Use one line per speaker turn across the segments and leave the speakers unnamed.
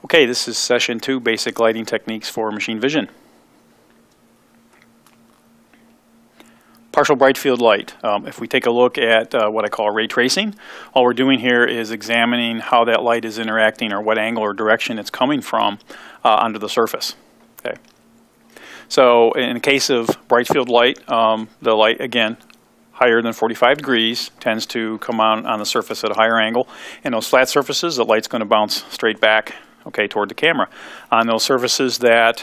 Okay, this is session 2, basic lighting techniques for machine vision. Partial bright field light. If we take a look at what I call ray tracing, all we're doing here is examining how that light is interacting or what angle or direction it's coming from onto the surface. Okay. So in the case of bright field light, the light, again, higher than 45 degrees tends to come on the surface at a higher angle. And those flat surfaces, the light's going to bounce straight back, okay, toward the camera. On those surfaces that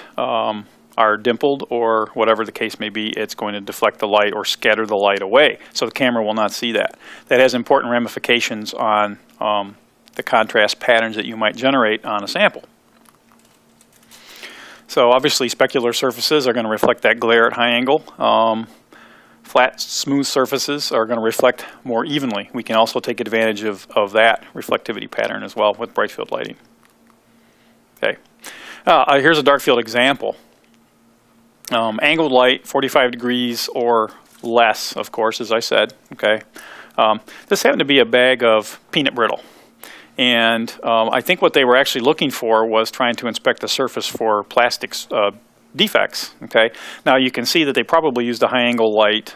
are dimpled or whatever the case may be, it's going to deflect the light or scatter the light away, so the camera will not see that. That has important ramifications on the contrast patterns that you might generate on a sample. So obviously specular surfaces are going to reflect that glare at high angle. Flat, smooth surfaces are going to reflect more evenly. We can also take advantage of that reflectivity pattern as well with bright field lighting. Okay, here's a dark field example. Angled light, 45 degrees or less, of course, as I said. Okay, this happened to be a bag of peanut brittle, and I think what they were actually looking for was trying to inspect the surface for plastics defects. Okay, now you can see that they probably used a high angle light.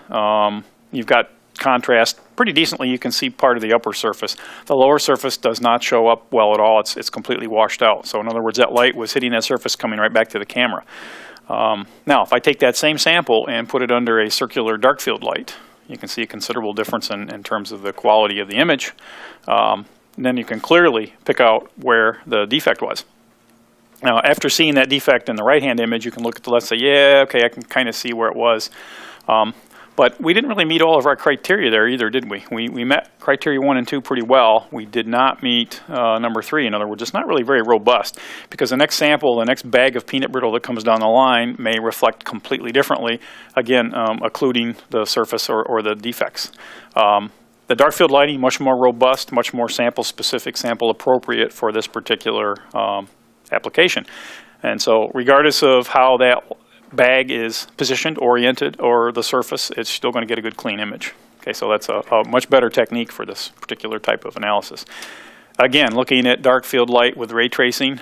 You've got contrast pretty decently. You can see part of the upper surface. The lower surface does not show up well at all. It's completely washed out. So in other words, that light was hitting that surface coming right back to the camera. Now, if I take that same sample and put it under a circular dark field light, you can see a considerable difference in terms of the quality of the image. And then you can clearly pick out where the defect was. Now, after seeing that defect in the right-hand image, you can look at the left and say, yeah, okay, I can kind of see where it was. But we didn't really meet all of our criteria there either, did we? We met criteria 1 and 2 pretty well. We did not meet number 3. In other words, it's not really very robust, because the next sample, the next bag of peanut brittle that comes down the line may reflect completely differently, again, occluding the surface or the defects. The dark field lighting, much more robust, much more sample-specific, sample-appropriate for this particular application. And so regardless of how that bag is positioned, oriented, or the surface, it's still going to get a good clean image. Okay, so that's a much better technique for this particular type of analysis. Again, looking at dark field light with ray tracing,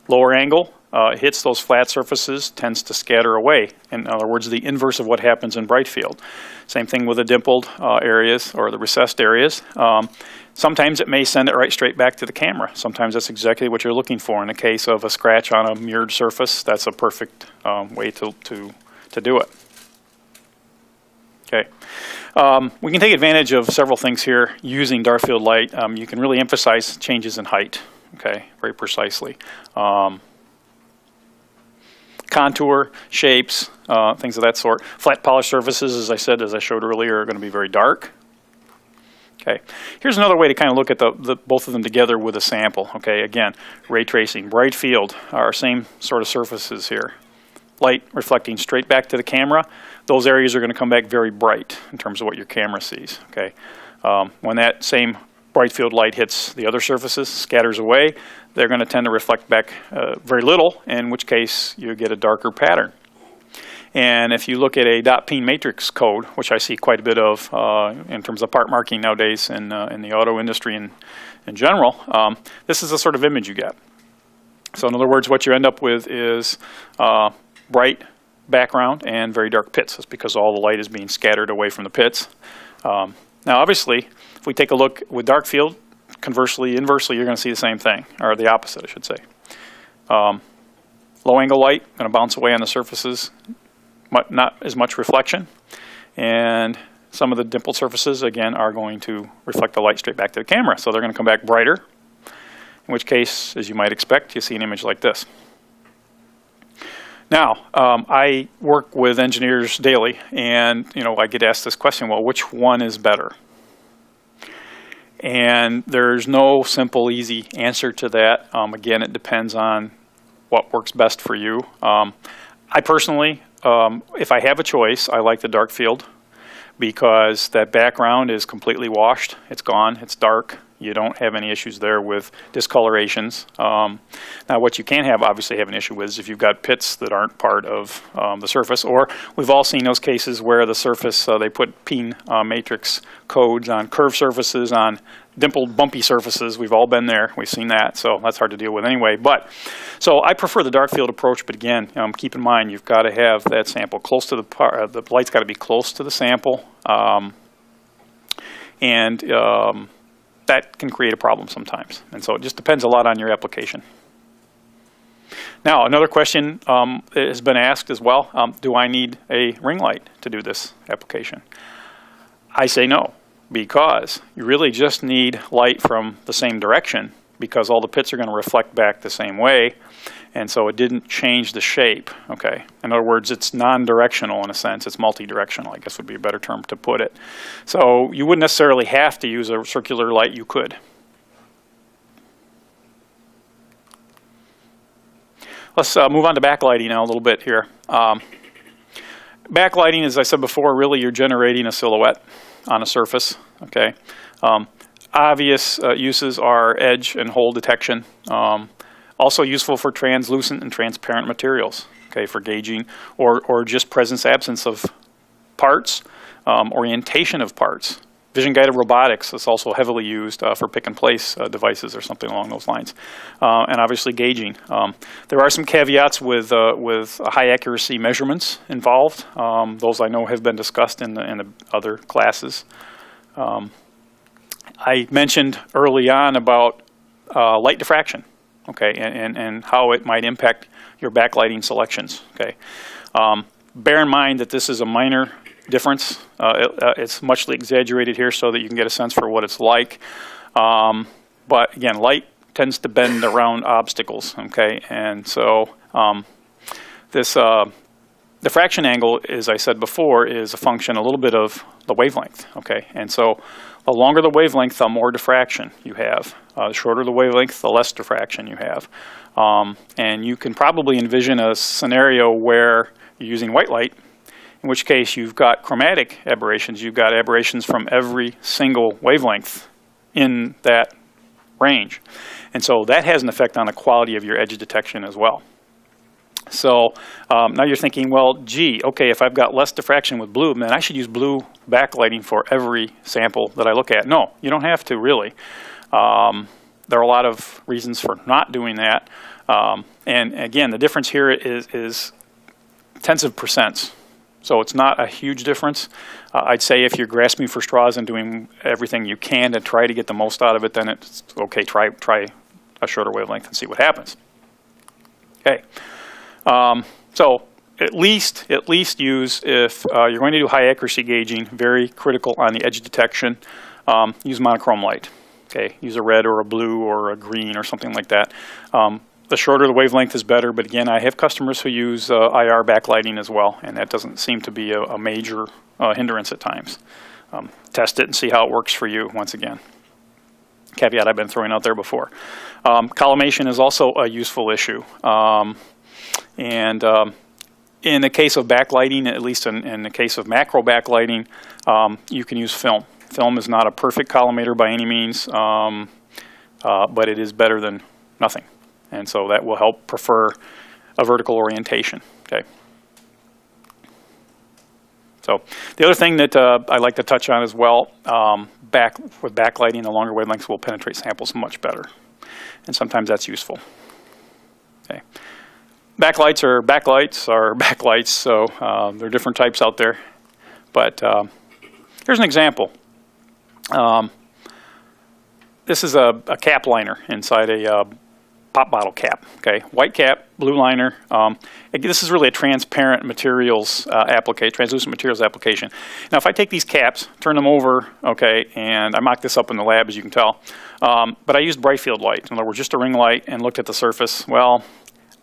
lower angle hits those flat surfaces, tends to scatter away. In other words, the inverse of what happens in bright field. Same thing with the dimpled areas or the recessed areas. Sometimes it may send it right straight back to the camera. Sometimes that's exactly what you're looking for. In the case of a scratch on a mirrored surface, that's a perfect way to do it. Okay, we can take advantage of several things here using dark field light. You can really emphasize changes in height, okay, very precisely. Contour, shapes, things of that sort. Flat polished surfaces, as I said, as I showed earlier, are going to be very dark. Okay, here's another way to kind of look at both of them together with a sample. Okay, again, ray tracing, bright field, our same sort of surfaces here. Light reflecting straight back to the camera. Those areas are going to come back very bright in terms of what your camera sees. Okay, when that same bright field light hits the other surfaces, scatters away, they're going to tend to reflect back very little, in which case you get a darker pattern. And if you look at a dot peen matrix code, which I see quite a bit of in terms of part marking nowadays in the auto industry in general, this is the sort of image you get. So in other words, what you end up with is bright background and very dark pits. That's because all the light is being scattered away from the pits. Now obviously, if we take a look with dark field, inversely, you're going to see the same thing, or the opposite, I should say. Low angle light, going to bounce away on the surfaces, not as much reflection, and some of the dimpled surfaces, again, are going to reflect the light straight back to the camera, so they're going to come back brighter, in which case, as you might expect, you see an image like this. Now, I work with engineers daily, and I get asked this question, well, which one is better? And there's no simple, easy answer to that. Again, it depends on what works best for you. I personally, if I have a choice, I like the dark field because that background is completely washed. It's gone. It's dark. You don't have any issues there with discolorations. Now, what you can obviously have an issue with is if you've got pits that aren't part of the surface, or we've all seen those cases where the surface, they put peen matrix codes on curved surfaces, on dimpled, bumpy surfaces. We've all been there. We've seen that, so that's hard to deal with anyway. But so I prefer the dark field approach, but again, keep in mind you've got to have that sample close to the light's got to be close to the sample, and that can create a problem sometimes. And so it just depends a lot on your application. Now, another question has been asked as well. Do I need a ring light to do this application? I say no, because you really just need light from the same direction, because all the pits are going to reflect back the same way, and so it didn't change the shape. Okay. In other words, it's non-directional in a sense. It's multi-directional, I guess would be a better term to put it. So you wouldn't necessarily have to use a circular light. You could. Let's move on to backlighting now a little bit here. Backlighting, as I said before, really you're generating a silhouette on a surface. Okay. Obvious uses are edge and hole detection. Also useful for translucent and transparent materials. Okay, for gauging or just presence absence of parts, orientation of parts. Vision guided robotics is also heavily used for pick and place devices or something along those lines, and obviously gauging. There are some caveats with high accuracy measurements involved. Those I know have been discussed in the other classes. I mentioned early on about light diffraction, okay, and how it might impact your backlighting selections. Okay, bear in mind that this is a minor difference. It's muchly exaggerated here so that you can get a sense for what it's like. But again, light tends to bend around obstacles, okay? And so this diffraction angle, as I said before, is a function a little bit of the wavelength, okay? And so the longer the wavelength, the more diffraction you have. The shorter the wavelength, the less diffraction you have. And you can probably envision a scenario where you're using white light, in which case you've got chromatic aberrations. You've got aberrations from every single wavelength in that range. And so that has an effect on the quality of your edge detection as well. So now you're thinking, well, gee, okay, if I've got less diffraction with blue, then I should use blue backlighting for every sample that I look at. No, you don't have to really. There are a lot of reasons for not doing that. And again, the difference here is tenths of percents. So it's not a huge difference. I'd say if you're grasping for straws and doing everything you can to try to get the most out of it, then it's okay, try a shorter wavelength and see what happens. Okay. So at least use, if you're going to do high accuracy gauging, very critical on the edge detection, use monochrome light. Okay, use a red or a blue or a green or something like that. The shorter the wavelength is better, but again, I have customers who use IR backlighting as well, and that doesn't seem to be a major hindrance at times. Test it and see how it works for you, once again. Caveat I've been throwing out there before. Collimation is also a useful issue. In the case of backlighting, at least in the case of macro backlighting, you can use film. Film is not a perfect collimator by any means, but it is better than nothing. And so that will help prefer a vertical orientation. Okay. So the other thing that I like to touch on as well, with backlighting, the longer wavelengths will penetrate samples much better. And sometimes that's useful. Okay. Backlights are backlights, so there are different types out there. But here's an example. This is a cap liner inside a pop bottle cap. Okay, white cap, blue liner. This is really a transparent materials translucent materials application. Now, if I take these caps, turn them over, okay, and I mocked this up in the lab, as you can tell, but I used bright field light. In other words, just a ring light, and looked at the surface. Well,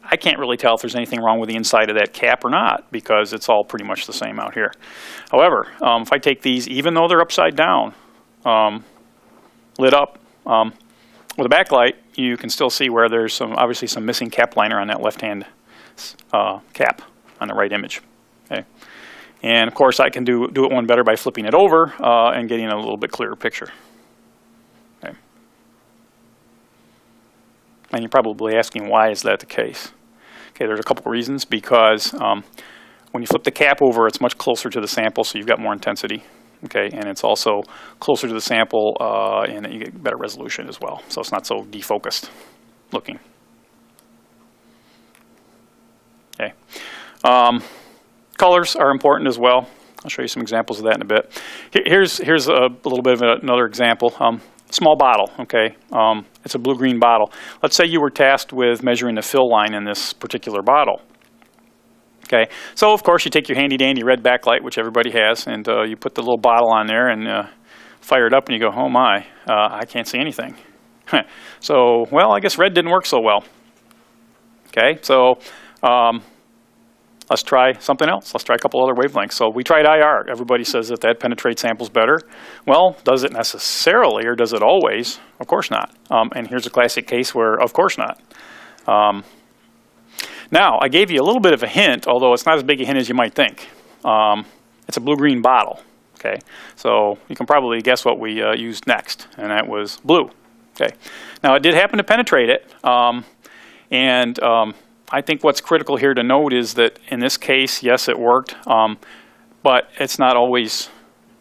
I can't really tell if there's anything wrong with the inside of that cap or not, because it's all pretty much the same out here. However, if I take these, even though they're upside down, lit up, with a backlight, you can still see where there's obviously some missing cap liner on that left-hand cap on the right image. Okay, and of course I can do it one better by flipping it over and getting a little bit clearer picture. Okay, And you're probably asking, why is that the case? Okay, there's a couple of reasons. Because when you flip the cap over, it's much closer to the sample, so you've got more intensity. Okay, and it's also closer to the sample, and you get better resolution as well. So it's not so defocused looking. Okay, colors are important as well. I'll show you some examples of that in a bit. Here's a little bit of another example. Small bottle, okay? It's a blue-green bottle. Let's say you were tasked with measuring the fill line in this particular bottle. Okay, so of course you take your handy-dandy red backlight, which everybody has, and you put the little bottle on there and fire it up, and you go, oh my, I can't see anything. So, well, I guess red didn't work so well. Okay, so let's try something else. Let's try a couple other wavelengths. So we tried IR. Everybody says that that penetrates samples better. Well, does it necessarily, or does it always? Of course not. And here's a classic case where, of course not. Now, I gave you a little bit of a hint, although it's not as big a hint as you might think. It's a blue-green bottle, okay? So you can probably guess what we used next, and that was blue, okay? Now, it did happen to penetrate it, and I think what's critical here to note is that in this case, yes, it worked, but it's not always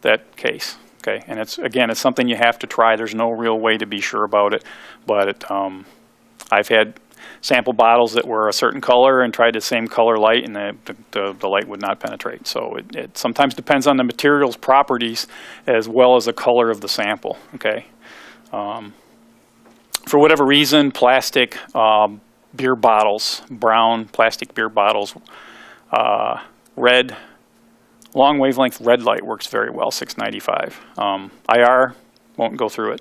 that case, okay? And it's, again, it's something you have to try. There's no real way to be sure about it, but I've had sample bottles that were a certain color and tried the same color light, and the light would not penetrate. So it sometimes depends on the material's properties as well as the color of the sample, okay? For whatever reason, plastic beer bottles, brown plastic beer bottles, red, long wavelength red light works very well, 695. IR won't go through it,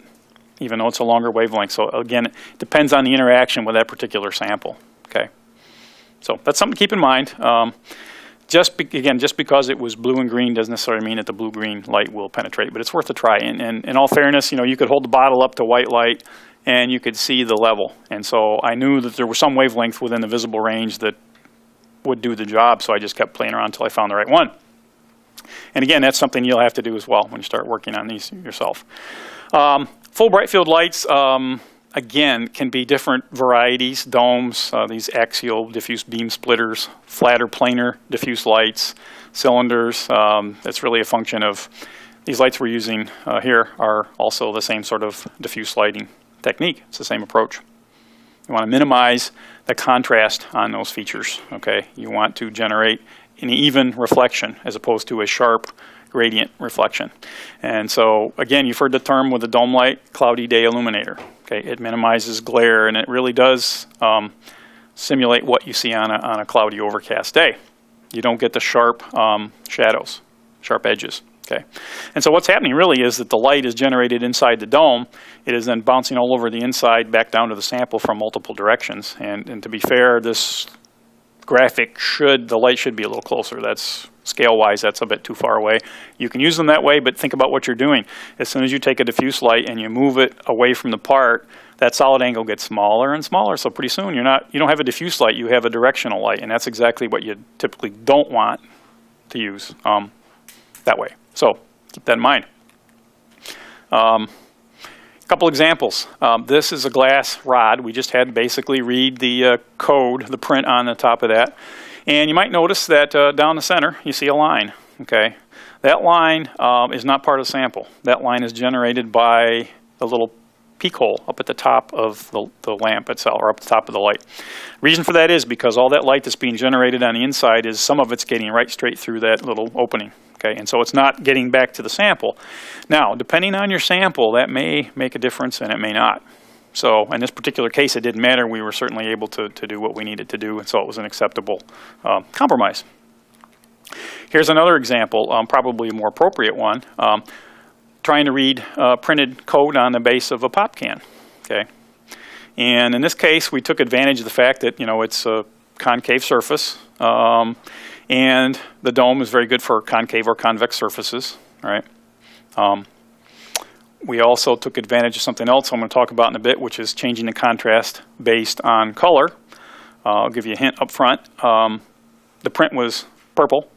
even though it's a longer wavelength. So again, it depends on the interaction with that particular sample, okay? So that's something to keep in mind. Again, just because it was blue and green doesn't necessarily mean that the blue-green light will penetrate, but it's worth a try. And in all fairness, you know, you could hold the bottle up to white light and you could see the level. And so I knew that there was some wavelength within the visible range that would do the job, so I just kept playing around until I found the right one. And again, that's something you'll have to do as well when you start working on these yourself. Full bright field lights, again, can be different varieties, domes, these axial diffuse beam splitters, flatter planar diffuse lights, cylinders. It's really a function of these lights we're using here are also the same sort of diffuse lighting technique. It's the same approach. You want to minimize the contrast on those features, okay? You want to generate an even reflection as opposed to a sharp gradient reflection. And so, again, you've heard the term with the dome light, cloudy day illuminator. Okay, it minimizes glare, and it really does simulate what you see on a cloudy, overcast day. You don't get the sharp shadows, sharp edges. Okay, and so what's happening really is that the light is generated inside the dome. It is then bouncing all over the inside back down to the sample from multiple directions. And to be fair, this graphic the light should be a little closer. That's scale-wise, that's a bit too far away. You can use them that way, but think about what you're doing. As soon as you take a diffuse light and you move it away from the part, that solid angle gets smaller and smaller. So pretty soon you don't have a diffuse light, you have a directional light, and that's exactly what you typically don't want to use that way. So keep that in mind. Couple examples. This is a glass rod. We just had to basically read the code, the print on the top of that. And you might notice that down the center, you see a line, okay? That line is not part of the sample. That line is generated by the little peak hole up at the top of the lamp itself, or up the top of the light. Reason for that is because all that light that's being generated on the inside is some of it's getting right straight through that little opening, okay? And so it's not getting back to the sample. Now, depending on your sample, that may make a difference and it may not. So in this particular case, it didn't matter. We were certainly able to do what we needed to do, and so it was an acceptable compromise. Here's another example, probably a more appropriate one. Trying to read printed code on the base of a pop can, okay? And in this case, we took advantage of the fact that, you know, it's a concave surface, and the dome is very good for concave or convex surfaces, right? We also took advantage of something else I'm going to talk about in a bit, which is changing the contrast based on color. I'll give you a hint up front. The print was purple,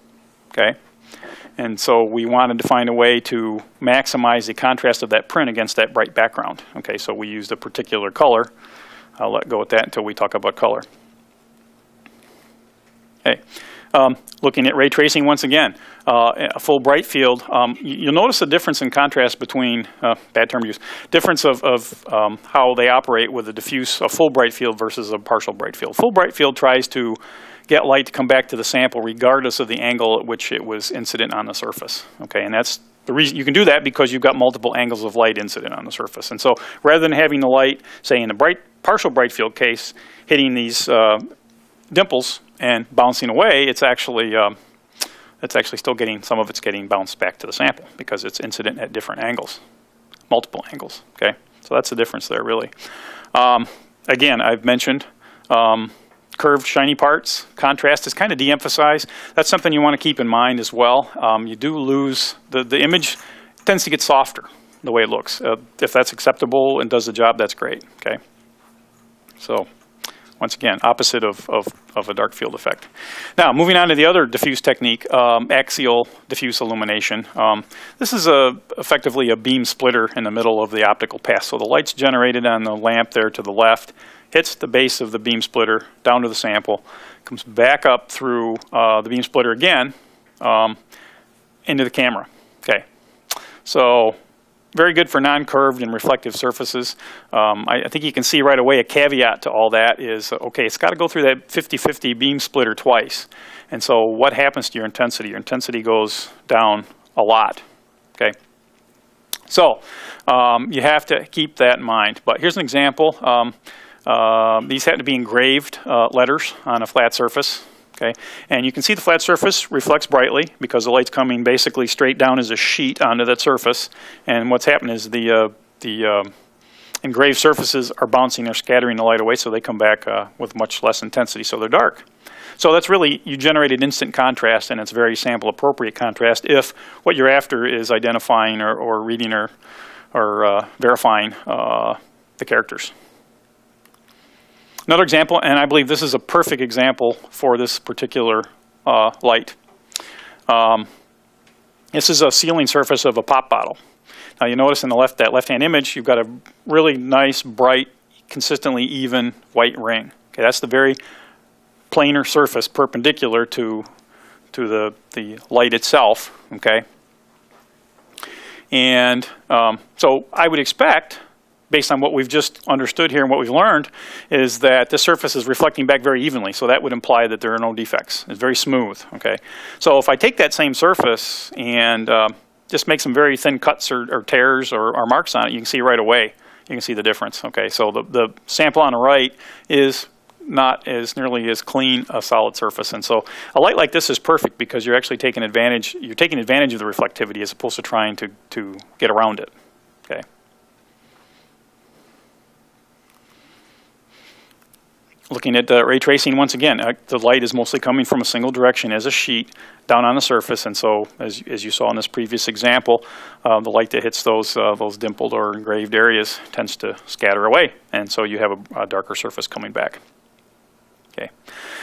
okay? And so we wanted to find a way to maximize the contrast of that print against that bright background. Okay, so we used a particular color I'll let go with that until we talk about color. Okay. Looking at ray tracing once again, a full bright field, you'll notice a difference in contrast between, bad term use, difference of how they operate with a full bright field versus a partial bright field. Full bright field tries to get light to come back to the sample regardless of the angle at which it was incident on the surface. Okay, and that's the reason you can do that, because you've got multiple angles of light incident on the surface. And so rather than having the light, say in the partial bright field case, hitting these dimples and bouncing away, it's actually still getting, some of it's getting bounced back to the sample because it's incident at different angles, multiple angles. Okay, so that's the difference there, really. Again, I've mentioned curved, shiny parts. Contrast is kind of de-emphasized. That's something you want to keep in mind as well. You do lose, the image tends to get softer the way it looks. If that's acceptable and does the job, that's great. Okay, so once again, opposite of a dark field effect. Now, moving on to the other diffuse technique, axial diffuse illumination. This is effectively a beam splitter in the middle of the optical path. So the light's generated on the lamp there to the left, hits the base of the beam splitter down to the sample, comes back up through the beam splitter again into the camera. Okay, so very good for non-curved and reflective surfaces. I think you can see right away a caveat to all that is, okay, it's got to go through that 50-50 beam splitter twice. And so what happens to your intensity? Your intensity goes down a lot. Okay, so you have to keep that in mind. But here's an example. These happen to be engraved letters on a flat surface. Okay, and you can see the flat surface reflects brightly because the light's coming basically straight down as a sheet onto that surface. And what's happened is the engraved surfaces are bouncing or scattering the light away, so they come back with much less intensity, so they're dark. So that's really, you generated instant contrast, and it's very sample appropriate contrast if what you're after is identifying or reading or verifying the characters. Another example, and I believe this is a perfect example for this particular light. This is a sealing surface of a pop bottle. Now you notice in that left-hand image, you've got a really nice, bright, consistently even white ring. Okay, that's the very planar surface perpendicular to the light itself. Okay, and so I would expect, based on what we've just understood here and what we've learned, is that this surface is reflecting back very evenly. So that would imply that there are no defects. It's very smooth. Okay, so if I take that same surface and just make some very thin cuts or tears or marks on it, you can see right away. You can see the difference. Okay, so the sample on the right is not as nearly as clean a solid surface, and so a light like this is perfect because you're actually taking advantage. You're taking advantage of the reflectivity as opposed to trying to get around it. Okay. Looking at ray tracing once again, the light is mostly coming from a single direction as a sheet down on the surface, and so as you saw in this previous example, the light that hits those dimpled or engraved areas tends to scatter away, and so you have a darker surface coming back. Okay.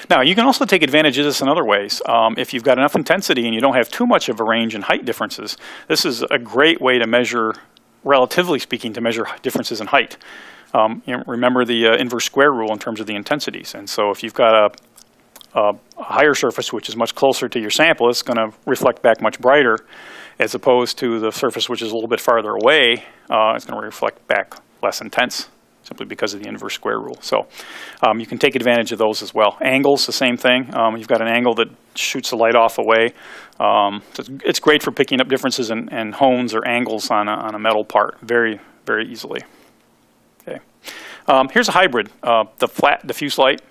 Now you can also take advantage of this in other ways. If you've got enough intensity and you don't have too much of a range in height differences, this is a great way to measure, relatively speaking, to measure differences in height. Remember the inverse square rule in terms of the intensities. And so if you've got a higher surface, which is much closer to your sample, it's going to reflect back much brighter, as opposed to the surface which is a little bit farther away, it's going to reflect back less intense, simply because of the inverse square rule. So you can take advantage of those as well. Angles, the same thing. You've got an angle that shoots the light off away. So it's great for picking up differences in hones or angles on a metal part very, very easily. Okay. Here's a hybrid, the flat diffuse light.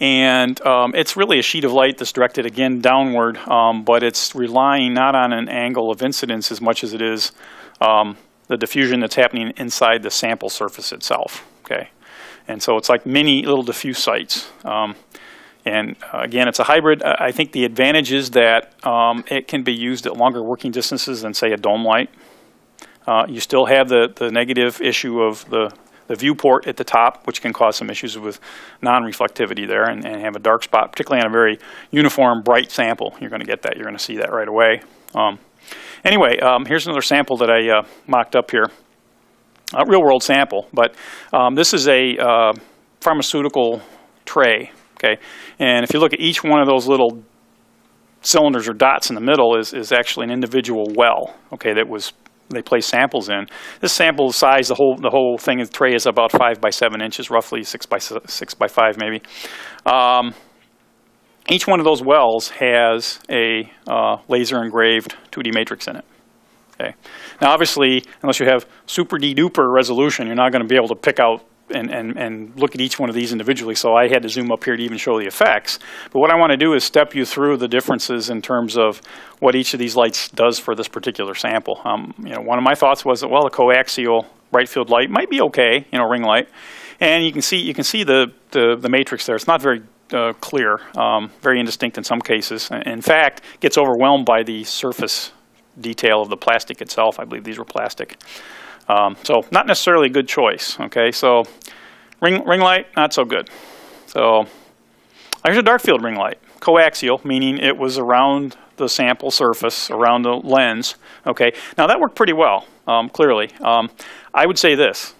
And it's really a sheet of light that's directed again downward, but it's relying not on an angle of incidence as much as it is the diffusion that's happening inside the sample surface itself. Okay, and so it's like mini little diffuse sites. And again, it's a hybrid. I think the advantage is that it can be used at longer working distances than, say, a dome light. You still have the negative issue of the viewport at the top, which can cause some issues with non-reflectivity there and have a dark spot, particularly on a very uniform, bright sample. You're going to get that. You're going to see that right away. Anyway, here's another sample that I mocked up here. real world sample, but this is a pharmaceutical tray, okay? And if you look at each one of those little cylinders or dots in the middle is actually an individual well, okay, they place samples in. This sample size, the whole thing, the tray is about 5 by 7 inches, roughly 6 by 5 maybe. Each one of those wells has a laser engraved 2D matrix in it. Okay. Now obviously, unless you have super de-duper resolution, you're not going to be able to pick out and look at each one of these individually, so I had to zoom up here to even show the effects. But what I want to do is step you through the differences in terms of what each of these lights does for this particular sample. One of my thoughts was that, well, a coaxial bright field light might be okay, ring light, and you can see the matrix there. It's not very clear, very indistinct in some cases. In fact, it gets overwhelmed by the surface detail of the plastic itself. I believe these were plastic. So not necessarily a good choice, okay? So ring light, not so good. So here's a dark field ring light, coaxial, meaning it was around the sample surface, around the lens, okay? Now that worked pretty well, clearly. I would say this,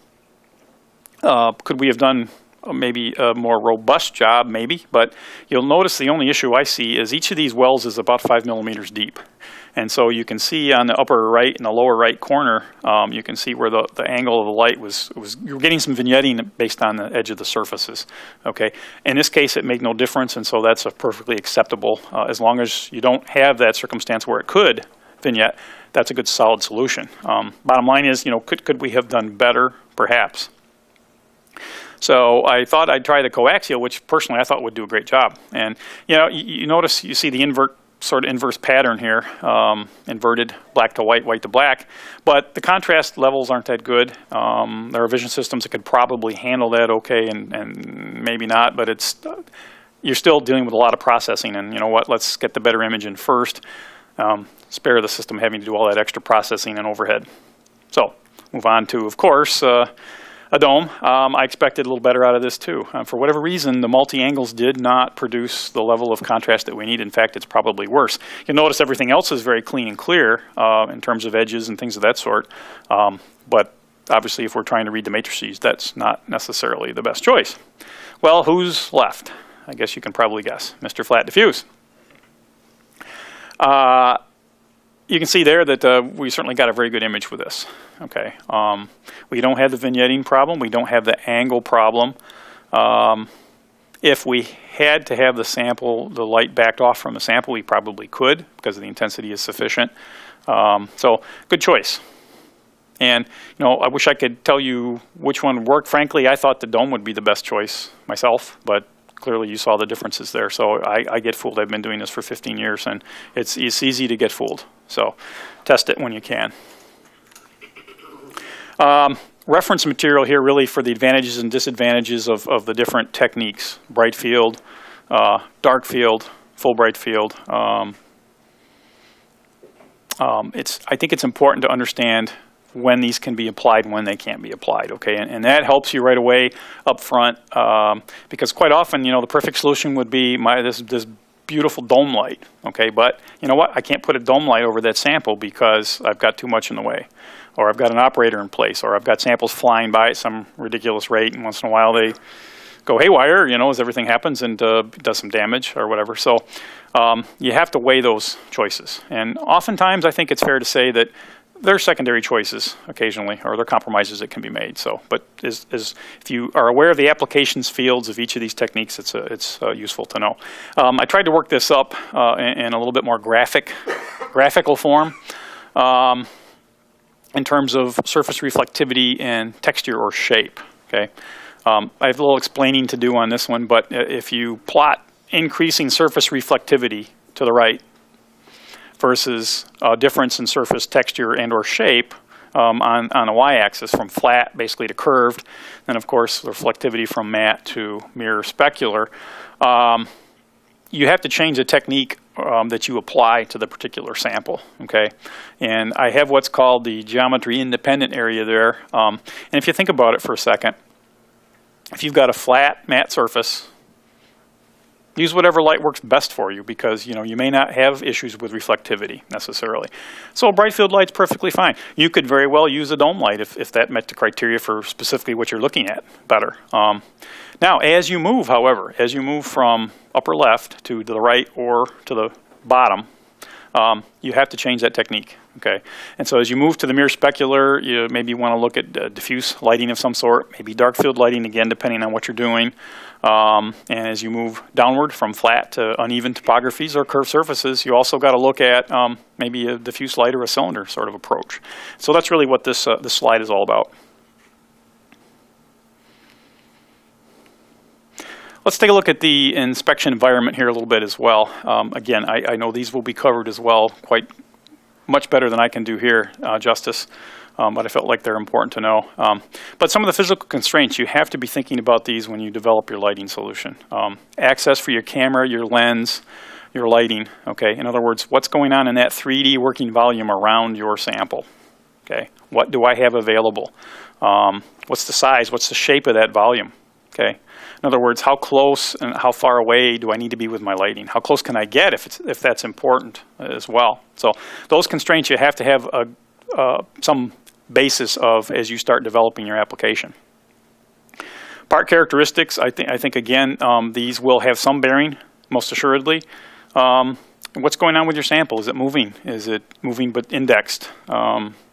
could we have done maybe a more robust job? Maybe, but you'll notice the only issue I see is each of these wells is about 5 millimeters deep. And so you can see on the upper right and the lower right corner, you can see where the angle of the light was you were getting some vignetting based on the edge of the surfaces. Okay, in this case it made no difference, and so that's a perfectly acceptable, as long as you don't have that circumstance where it could vignette, that's a good solid solution. Bottom line is, could we have done better? Perhaps. So I thought I'd try the coaxial, which personally I thought would do a great job. And you notice, you see the sort of inverse pattern here, inverted black to white, white to black, but the contrast levels aren't that good. There are vision systems that could probably handle that okay, and maybe not, but you're still dealing with a lot of processing, and you know what, let's get the better image in first, spare the system having to do all that extra processing and overhead. So move on to, of course, a dome. I expected a little better out of this too. For whatever reason, the multi-angles did not produce the level of contrast that we need. In fact, it's probably worse. You'll notice everything else is very clean and clear in terms of edges and things of that sort. But obviously, if we're trying to read the matrices, that's not necessarily the best choice. Well, who's left? I guess you can probably guess. Mr. Flat Diffuse. You can see there that we certainly got a very good image with this. Okay, we don't have the vignetting problem. We don't have the angle problem. If we had to have the light backed off from the sample, we probably could because the intensity is sufficient. So good choice. And I wish I could tell you which one worked. Frankly, I thought the dome would be the best choice myself, but clearly you saw the differences there. So I get fooled. I've been doing this for 15 years, and it's easy to get fooled. So test it when you can. Reference material here really for the advantages and disadvantages of the different techniques: bright field, dark field, full bright field. I think it's important to understand when these can be applied and when they can't be applied, okay? And that helps you right away up front, because quite often, the perfect solution would be this beautiful dome light, okay? But you know what? I can't put a dome light over that sample because I've got too much in the way, or I've got an operator in place, or I've got samples flying by at some ridiculous rate, and once in a while they go haywire, as everything happens, and does some damage or whatever. So you have to weigh those choices. And oftentimes I think it's fair to say that there are secondary choices occasionally, or there are compromises that can be made. So, but if you are aware of the applications fields of each of these techniques, it's useful to know. I tried to work this up in a little bit more graphical form in terms of surface reflectivity and texture or shape. Okay, I have a little explaining to do on this one, but if you plot increasing surface reflectivity to the right versus a difference in surface texture and or shape on a y-axis from flat basically to curved, and of course the reflectivity from matte to mirror specular, you have to change the technique that you apply to the particular sample, okay? And I have what's called the geometry independent area there, and if you think about it for a second, if you've got a flat matte surface use whatever light works best for you, because you may not have issues with reflectivity necessarily. So a bright field light's perfectly fine. You could very well use a dome light if that met the criteria for specifically what you're looking at better. Now, as you move, however, as you move from upper left to the right or to the bottom, you have to change that technique. Okay, and so as you move to the mirror specular, you maybe want to look at diffuse lighting of some sort, maybe dark field lighting again, depending on what you're doing. And as you move downward from flat to uneven topographies or curved surfaces, you also got to look at maybe a diffuse light or a cylinder sort of approach. So that's really what this slide is all about. Let's take a look at the inspection environment here a little bit as well. Again, I know these will be covered as well quite much better than I can do here justice, but I felt like they're important to know. But some of the physical constraints, you have to be thinking about these when you develop your lighting solution. Access for your camera, your lens, your lighting. Okay, in other words, what's going on in that 3D working volume around your sample? Okay, what do I have available? What's the size? What's the shape of that volume? Okay. In other words, how close and how far away do I need to be with my lighting? How close can I get if that's important as well? So those constraints you have to have some basis of as you start developing your application. Part characteristics, I think again, these will have some bearing, most assuredly. What's going on with your sample? Is it moving? Is it moving but indexed?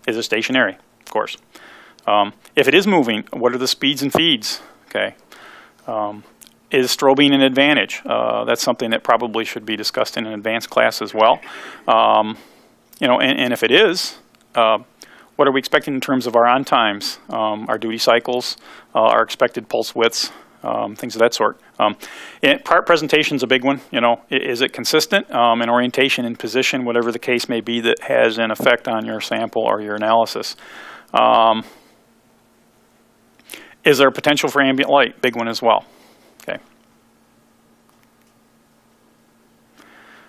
Is it stationary? Of course. If it is moving, what are the speeds and feeds? Okay. Is strobing an advantage? That's something that probably should be discussed in an advanced class as well. And if it is, what are we expecting in terms of our on times, our duty cycles, our expected pulse widths, things of that sort. Part presentation is a big one. Is it consistent in orientation and position, whatever the case may be, that has an effect on your sample or your analysis? Is there potential for ambient light? Big one as well. Okay.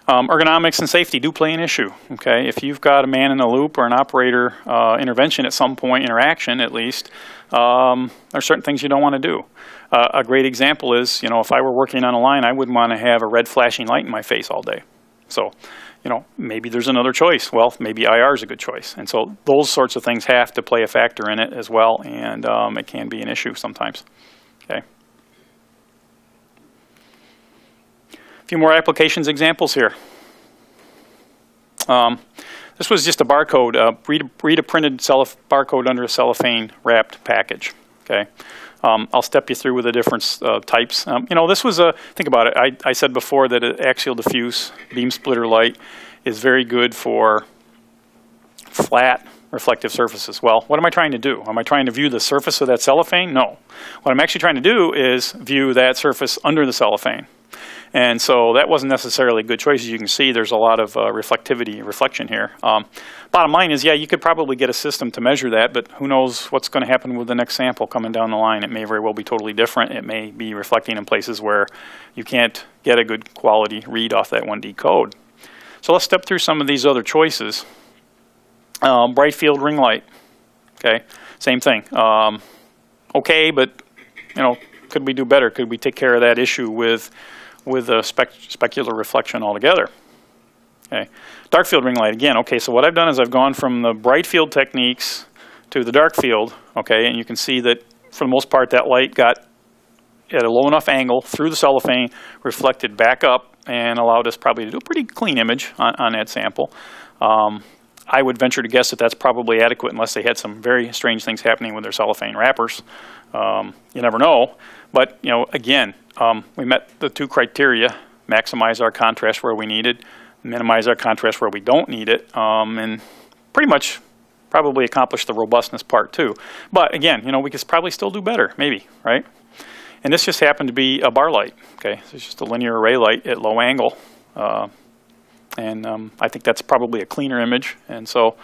Ergonomics and safety do play an issue. Okay. If you've got a man in a loop or an operator intervention at some point, interaction at least, there are certain things you don't want to do. A great example is, if I were working on a line, I wouldn't want to have a red flashing light in my face all day. So, maybe there's another choice. Well, maybe IR is a good choice. And so those sorts of things have to play a factor in it as well, and it can be an issue sometimes. Okay. A few more applications examples here. This was just a barcode, read a printed barcode under a cellophane wrapped package. Okay. I'll step you through with the different types. This was think about it. I said before that an axial diffuse beam splitter light is very good for flat reflective surfaces. Well, what am I trying to do? Am I trying to view the surface of that cellophane? No. What I'm actually trying to do is view that surface under the cellophane. And so that wasn't necessarily a good choice. As you can see, there's a lot of reflection here. Bottom line is, yeah, you could probably get a system to measure that, but who knows what's going to happen with the next sample coming down the line. It may very well be totally different. It may be reflecting in places where you can't get a good quality read off that 1D code. So let's step through some of these other choices. Bright field ring light. Okay, same thing. Okay, but could we do better? Could we take care of that issue with a specular reflection altogether? Okay, dark field ring light again. Okay, so what I've done is I've gone from the bright field techniques to the dark field. Okay, and you can see that for the most part that light got at a low enough angle through the cellophane, reflected back up, and allowed us probably to do a pretty clean image on that sample. I would venture to guess that that's probably adequate unless they had some very strange things happening with their cellophane wrappers. You never know. But, again, we met the two criteria: maximize our contrast where we need it, minimize our contrast where we don't need it, and pretty much probably accomplish the robustness part too. But again, we could probably still do better, maybe, right? And this just happened to be a bar light. Okay, so it's just a linear array light at low angle. And I think that's probably a cleaner image. And so,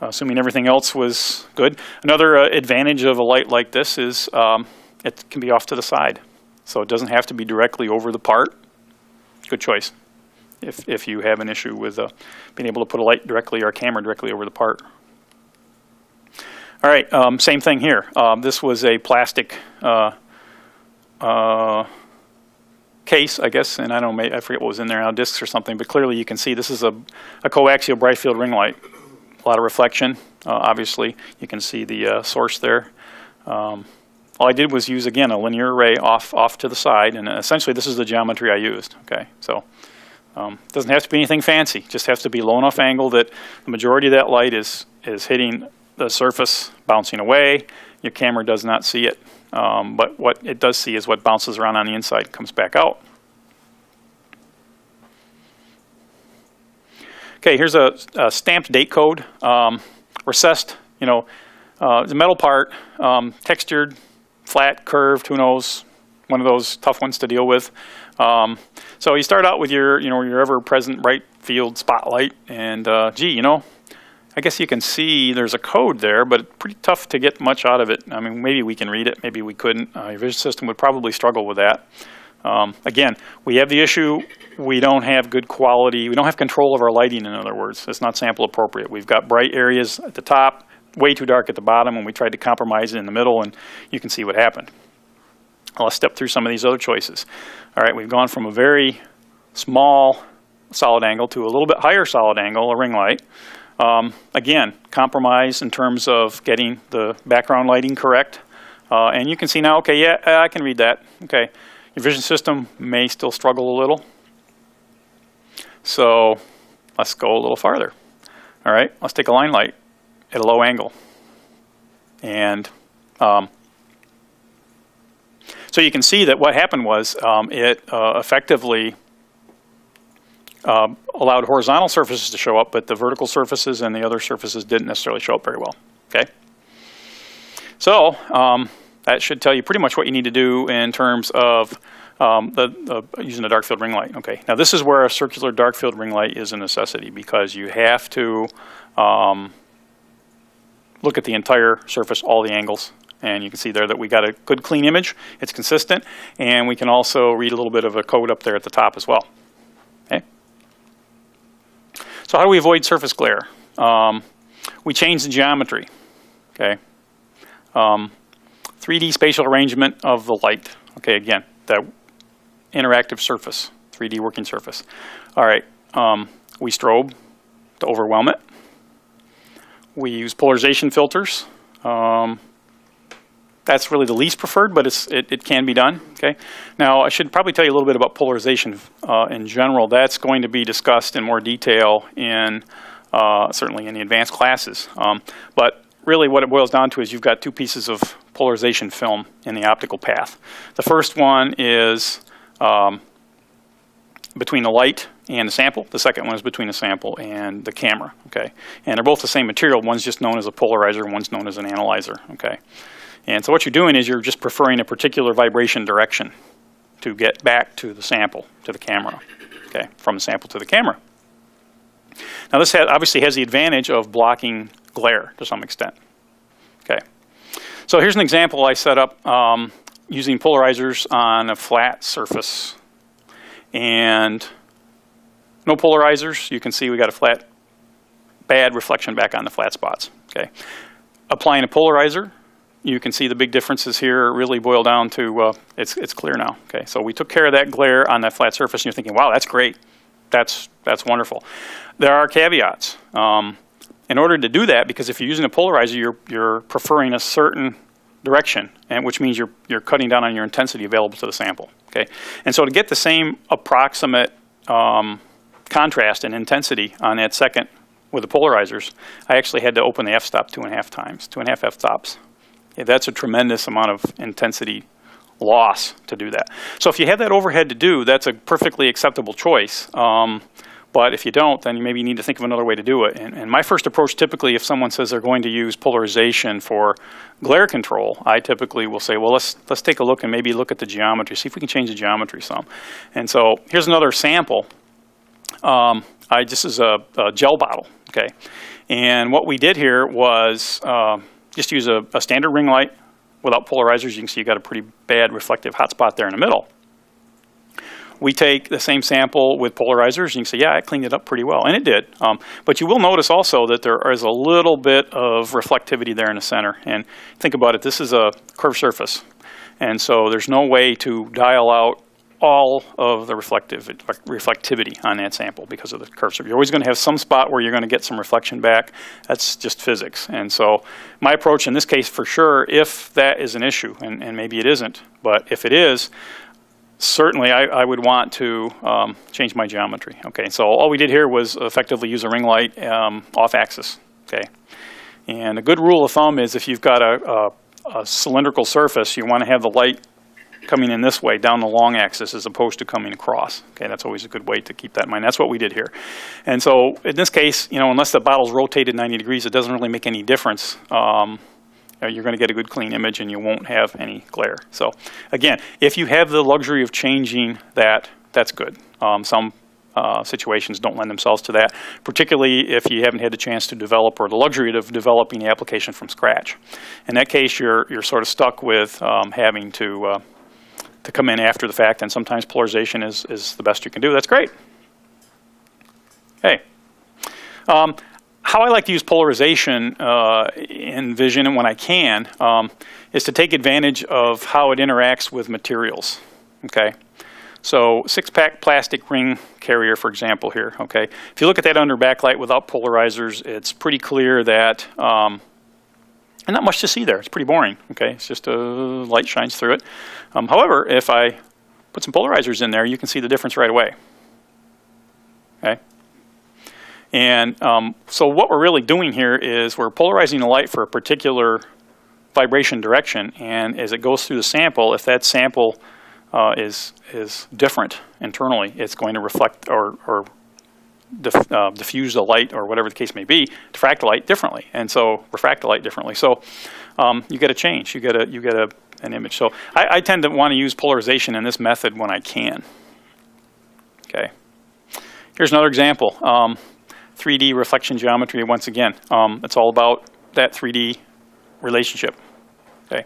assuming everything else was good. Another advantage of a light like this is it can be off to the side. So it doesn't have to be directly over the part. Good choice if you have an issue with being able to put a light directly or a camera directly over the part. All right, same thing here. This was a plastic case, I guess, and I don't know, I forget what was in there now, discs or something, but clearly you can see this is a coaxial bright field ring light. A lot of reflection, obviously. You can see the source there. All I did was use, again, a linear array off to the side, and essentially this is the geometry I used, okay? So it doesn't have to be anything fancy, just has to be low enough angle that the majority of that light is hitting the surface, bouncing away. Your camera does not see it, but what it does see is what bounces around on the inside, comes back out. Okay, here's a stamped date code, recessed, you know, it's a metal part, textured, flat, curved, who knows, one of those tough ones to deal with. So you start out with your, you know, your ever-present bright field spotlight, and gee, you know, I guess you can see there's a code there, but pretty tough to get much out of it. I mean, maybe we can read it, maybe we couldn't. Your vision system would probably struggle with that. Again, we have the issue, we don't have good quality, we don't have control of our lighting, in other words. It's not sample appropriate. We've got bright areas at the top, way too dark at the bottom, and we tried to compromise it in the middle, and you can see what happened. I'll step through some of these other choices. All right, we've gone from a very small solid angle to a little bit higher solid angle, a ring light. Again, compromise in terms of getting the background lighting correct. And you can see now, okay, yeah, I can read that. Okay, your vision system may still struggle a little. So let's go a little farther. All right, let's take a line light at a low angle. And so you can see that what happened was it effectively allowed horizontal surfaces to show up, but the vertical surfaces and the other surfaces didn't necessarily show up very well. Okay, so that should tell you pretty much what you need to do in terms of using a dark field ring light. Okay, now this is where a circular dark field ring light is a necessity, because you have to look at the entire surface, all the angles. And you can see there that we got a good clean image, it's consistent, and we can also read a little bit of a code up there at the top as well. Okay. So how do we avoid surface glare? We change the geometry. Okay. 3D spatial arrangement of the light. Okay, again, that interactive surface, 3D working surface. All right, we strobe to overwhelm it. We use polarization filters. That's really the least preferred, but it can be done. Okay. Now, I should probably tell you a little bit about polarization in general. That's going to be discussed in more detail in certainly in the advanced classes. But really what it boils down to is you've got two pieces of polarization film in the optical path. The first one is between the light and the sample. The second one is between the sample and the camera. Okay. And they're both the same material. One's just known as a polarizer, one's known as an analyzer. Okay. And so what you're doing is you're just preferring a particular vibration direction to get back to the sample, to the camera, okay, from the sample to the camera. Now this obviously has the advantage of blocking glare to some extent. Okay. So here's an example I set up using polarizers on a flat surface. And no polarizers, you can see we got a flat, bad reflection back on the flat spots. Okay. Applying a polarizer, you can see the big differences here really boil down to, it's clear now. Okay, so we took care of that glare on that flat surface, and you're thinking, wow, that's great. That's wonderful. There are caveats. In order to do that, because if you're using a polarizer, you're preferring a certain direction, and which means you're cutting down on your intensity available to the sample. Okay, and so to get the same approximate contrast and intensity on that second with the polarizers, I actually had to open the f-stop 2.5 times, 2.5 f-stops. Yeah, that's a tremendous amount of intensity loss to do that. So if you have that overhead to do, that's a perfectly acceptable choice. But if you don't, then you maybe need to think of another way to do it. And my first approach typically, if someone says they're going to use polarization for glare control, I typically will say, well, let's take a look and maybe look at the geometry, see if we can change the geometry some. And so here's another sample. This is a gel bottle, okay? And what we did here was just use a standard ring light without polarizers. You can see you got a pretty bad reflective hot spot there in the middle. We take the same sample with polarizers, and you can say, yeah, I cleaned it up pretty well, and it did. But you will notice also that there is a little bit of reflectivity there in the center. And think about it, this is a curved surface. And so there's no way to dial out all of the reflectivity on that sample because of the curved surface. You're always going to have some spot where you're going to get some reflection back. That's just physics. And so my approach in this case, for sure, if that is an issue, and maybe it isn't, but if it is, certainly I would want to change my geometry. Okay, so all we did here was effectively use a ring light off axis. Okay, and a good rule of thumb is if you've got a cylindrical surface, you want to have the light coming in this way down the long axis as opposed to coming across. Okay, that's always a good way to keep that in mind. That's what we did here. And so in this case, you know, unless the bottle's rotated 90 degrees, it doesn't really make any difference. You're going to get a good clean image and you won't have any glare. So again, if you have the luxury of changing that, that's good. Some situations don't lend themselves to that, particularly if you haven't had the chance to develop or the luxury of developing the application from scratch. In that case, you're sort of stuck with having to come in after the fact, and sometimes polarization is the best you can do. That's great. Okay. How I like to use polarization in vision, and when I can, is to take advantage of how it interacts with materials. Okay. So 6-pack plastic ring carrier, for example, here. Okay, if you look at that under backlight without polarizers, it's pretty clear that and not much to see there. It's pretty boring. Okay, it's just a light shines through it. However, if I put some polarizers in there, you can see the difference right away. Okay, and so what we're really doing here is we're polarizing the light for a particular vibration direction, and as it goes through the sample, if that sample is different internally, it's going to reflect or diffuse the light, or whatever the case may be, diffract the light differently, and so refract the light differently. So you get a change, you get an image. So I tend to want to use polarization in this method when I can. Okay, here's another example. 3D reflection geometry. Once again, it's all about that 3D relationship. Okay,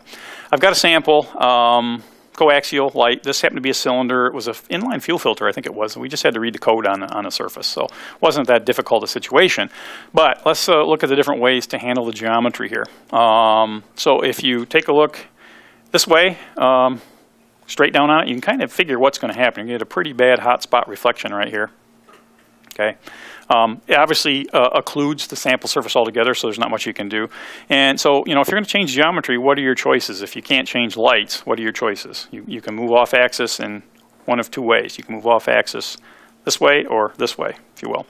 I've got a sample. Coaxial light. This happened to be a cylinder. It was an inline fuel filter, I think it was. And we just had to read the code on the surface, so it wasn't that difficult a situation. But let's look at the different ways to handle the geometry here. So if you take a look this way, straight down on it, you can kind of figure what's going to happen. You get a pretty bad hot spot reflection right here. Okay. It obviously occludes the sample surface altogether, so there's not much you can do. And so, you know, if you're going to change geometry, what are your choices? If you can't change lights, what are your choices? You can move off axis in one of two ways. You can move off axis this way or this way, if you will.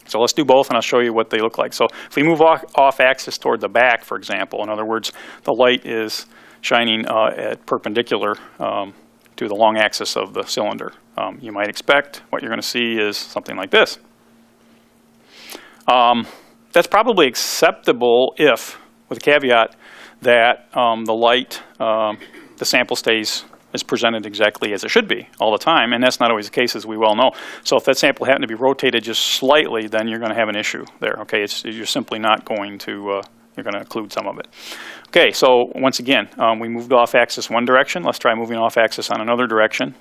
So let's do both, and I'll show you what they look like. So if we move off axis toward the back, for example, in other words, the light is shining at perpendicular to the long axis of the cylinder. You might expect what you're going to see is something like this. That's probably acceptable if, with a caveat, that the light, the sample is presented exactly as it should be all the time, and that's not always the case, as we well know. So if that sample happened to be rotated just slightly, then you're going to have an issue there. Okay, you're simply not going to, you're going to occlude some of it. Okay, so once again, we moved off axis one direction. Let's try moving off axis on another direction.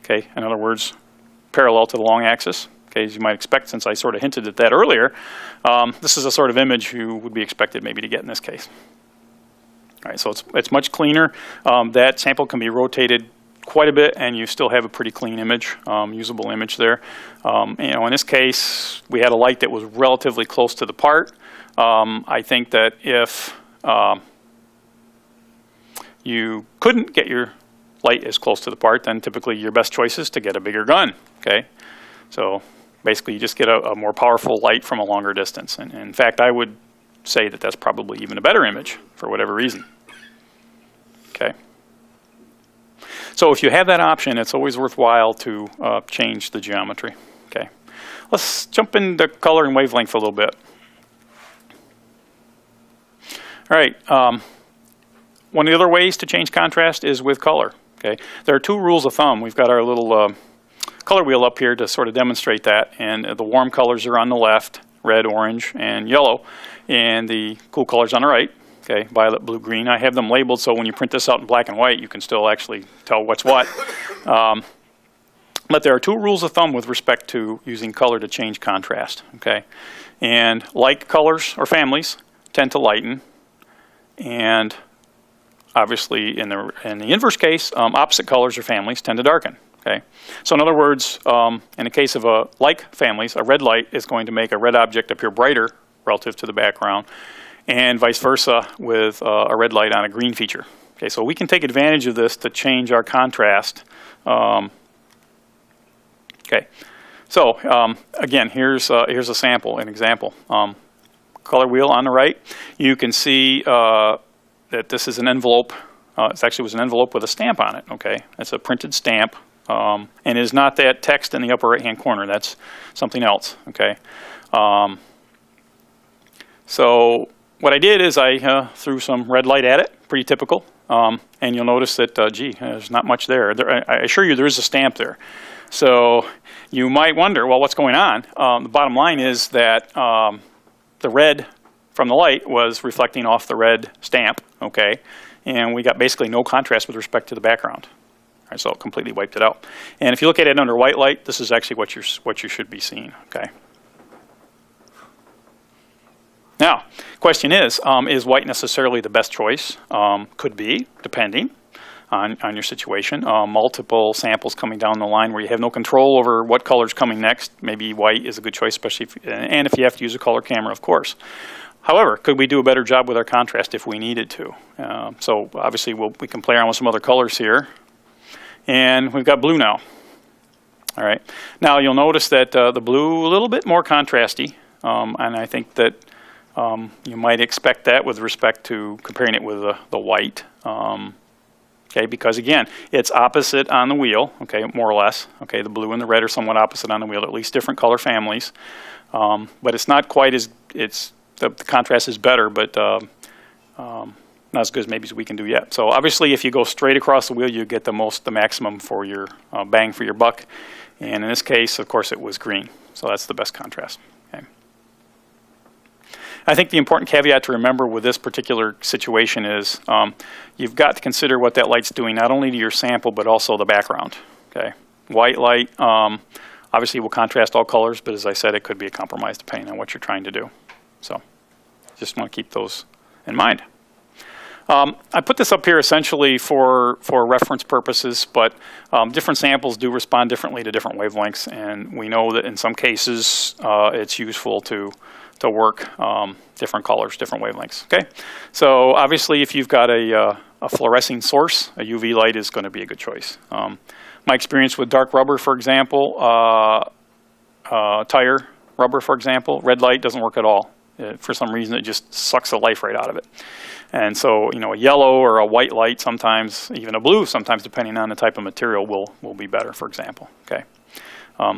Okay, in other words, parallel to the long axis. Okay, as you might expect, since I sort of hinted at that earlier, this is a sort of image you would be expected maybe to get in this case. All right, so it's much cleaner. That sample can be rotated quite a bit, and you still have a pretty clean image, usable image there. You know, in this case, we had a light that was relatively close to the part. I think that if you couldn't get your light as close to the part, then typically your best choice is to get a bigger gun. Okay, so basically you just get a more powerful light from a longer distance. And in fact, I would say that that's probably even a better image for whatever reason. Okay. So if you have that option, it's always worthwhile to change the geometry. Okay. Let's jump into color and wavelength a little bit. All right. One of the other ways to change contrast is with color. Okay. There are two rules of thumb. We've got our little color wheel up here to sort of demonstrate that, and the warm colors are on the left, red, orange, and yellow, and the cool colors on the right. Okay, violet, blue, green. I have them labeled so when you print this out in black and white, you can still actually tell what's what. But there are two rules of thumb with respect to using color to change contrast. Okay, and like colors or families tend to lighten, and obviously in the inverse case, opposite colors or families tend to darken. Okay, so in other words, in the case of like families, a red light is going to make a red object appear brighter relative to the background, and vice versa with a red light on a green feature. Okay, so we can take advantage of this to change our contrast. Okay, so again, here's a sample, an example. Color wheel on the right. You can see that this is an envelope. It actually was an envelope with a stamp on it. Okay, it's a printed stamp. And it is not that text in the upper right-hand corner. That's something else, okay? So what I did is I threw some red light at it, pretty typical. And you'll notice that, gee, there's not much there. I assure you there is a stamp there. So you might wonder, well, what's going on? The bottom line is that the red from the light was reflecting off the red stamp, okay? And we got basically no contrast with respect to the background. All right, so it completely wiped it out. And if you look at it under white light, this is actually what you should be seeing. Okay. Now, question is white necessarily the best choice? Could be, depending on your situation. Multiple samples coming down the line where you have no control over what color's coming next. Maybe white is a good choice, especially if you have to use a color camera, of course. However, could we do a better job with our contrast if we needed to? So obviously we can play around with some other colors here. And we've got blue now. All right. Now you'll notice that the blue a little bit more contrasty, and I think that you might expect that with respect to comparing it with the white. Okay, because again, it's opposite on the wheel. Okay, more or less. Okay, the blue and the red are somewhat opposite on the wheel, at least different color families. But it's not quite as the contrast is better, but not as good as maybe as we can do yet. So obviously, if you go straight across the wheel, you get the maximum for your bang for your buck. And in this case, of course, it was green. So that's the best contrast. Okay. I think the important caveat to remember with this particular situation is you've got to consider what that light's doing, not only to your sample, but also the background. Okay. White light obviously will contrast all colors, but as I said, it could be a compromise depending on what you're trying to do. So just want to keep those in mind. I put this up here essentially for reference purposes, but different samples do respond differently to different wavelengths, and we know that in some cases it's useful to work different colors, different wavelengths. Okay, so obviously if you've got a fluorescing source, a UV light is going to be a good choice. My experience with dark rubber, for example, tire rubber, for example, red light doesn't work at all. For some reason, it just sucks the life right out of it. And so, a yellow or a white light sometimes, even a blue sometimes, depending on the type of material, will be better, for example. Okay.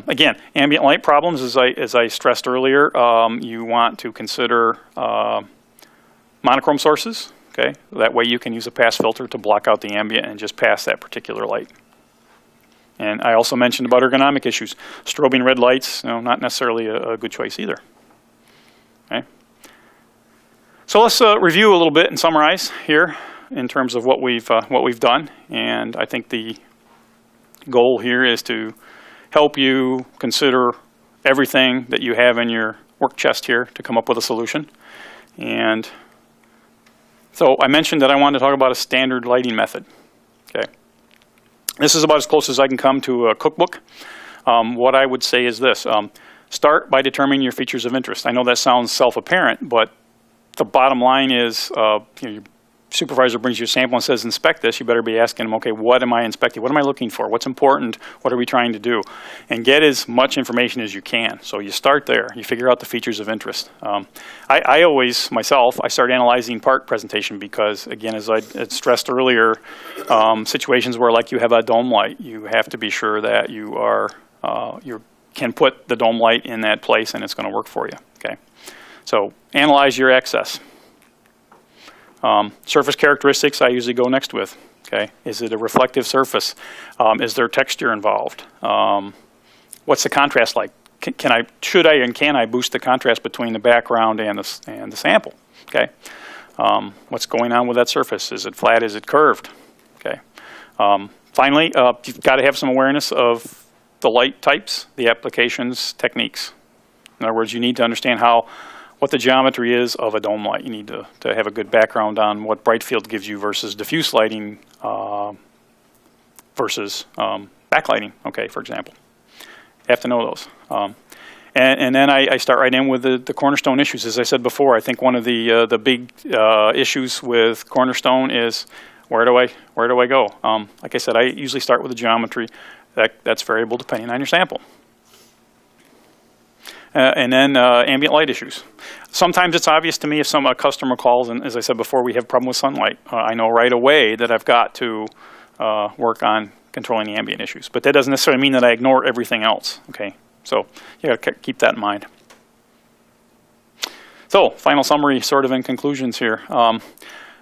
Again, ambient light problems, as I stressed earlier, you want to consider monochrome sources. Okay. That way you can use a pass filter to block out the ambient and just pass that particular light. And I also mentioned about ergonomic issues. Strobing red lights, not necessarily a good choice either. Okay. So let's review a little bit and summarize here in terms of what we've done. And I think the goal here is to help you consider everything that you have in your work chest here to come up with a solution. And so I mentioned that I wanted to talk about a standard lighting method. Okay. This is about as close as I can come to a cookbook. What I would say is this. Start by determining your features of interest. I know that sounds self-apparent, but the bottom line is your supervisor brings you a sample and says, inspect this. You better be asking them, okay, what am I inspecting? What am I looking for? What's important? What are we trying to do? And get as much information as you can. So you start there. You figure out the features of interest. I always, myself, I start analyzing part presentation because, again, as I had stressed earlier, situations where like you have a dome light, you have to be sure that you can put the dome light in that place and it's going to work for you. Okay. So analyze your excess. Surface characteristics I usually go next with. Okay, is it a reflective surface? Is there texture involved? What's the contrast like? Can I boost the contrast between the background and the sample? Okay, what's going on with that surface? Is it flat? Is it curved? Okay. Finally, you've got to have some awareness of the light types, the applications, techniques. In other words, you need to understand what the geometry is of a dome light. You need to have a good background on what bright field gives you versus diffuse lighting versus backlighting, okay, for example. You have to know those. And then I start right in with the cornerstone issues. As I said before, I think one of the big issues with cornerstone is where do I go? Like I said, I usually start with the geometry. That's variable depending on your sample. And then ambient light issues. Sometimes it's obvious to me if a customer calls, and as I said before, we have a problem with sunlight. I know right away that I've got to work on controlling the ambient issues. But that doesn't necessarily mean that I ignore everything else, okay? So you got to keep that in mind. So final summary, sort of in conclusions here.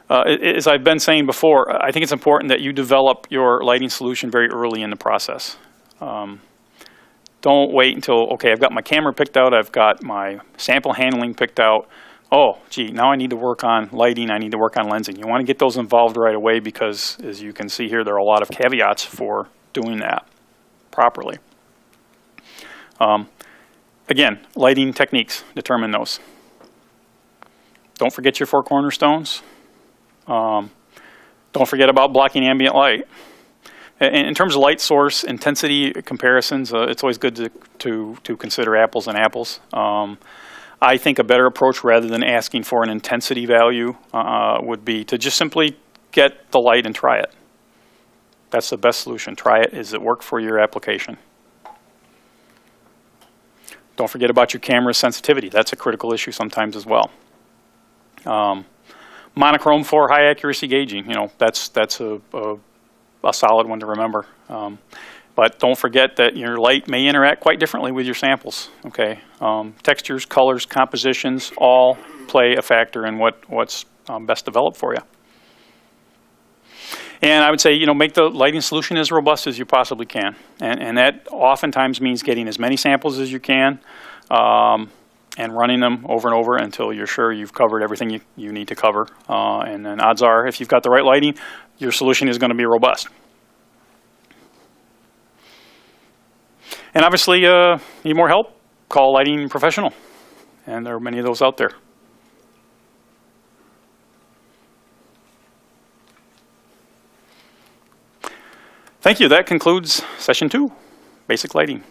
As I've been saying before, I think it's important that you develop your lighting solution very early in the process. Don't wait until, okay, I've got my camera picked out, I've got my sample handling picked out. Oh, gee, now I need to work on lighting, I need to work on lensing. You want to get those involved right away because, as you can see here, there are a lot of caveats for doing that properly. Again, lighting techniques, determine those. Don't forget your 4 cornerstones. Don't forget about blocking ambient light. In terms of light source intensity comparisons, it's always good to consider apples and apples. I think a better approach, rather than asking for an intensity value, would be to just simply get the light and try it. That's the best solution. Try it. Does it work for your application? Don't forget about your camera sensitivity. That's a critical issue sometimes as well. Monochrome for high accuracy gauging. You know, that's a solid one to remember. But don't forget that your light may interact quite differently with your samples. Okay, textures, colors, compositions all play a factor in what's best developed for you. And I would say, you know, make the lighting solution as robust as you possibly can, and that oftentimes means getting as many samples as you can and running them over and over until you're sure you've covered everything you need to cover. And then odds are, if you've got the right lighting, your solution is going to be robust. And obviously, need more help? Call a lighting professional, and there are many of those out there. Thank you. That concludes session 2, Basic Lighting.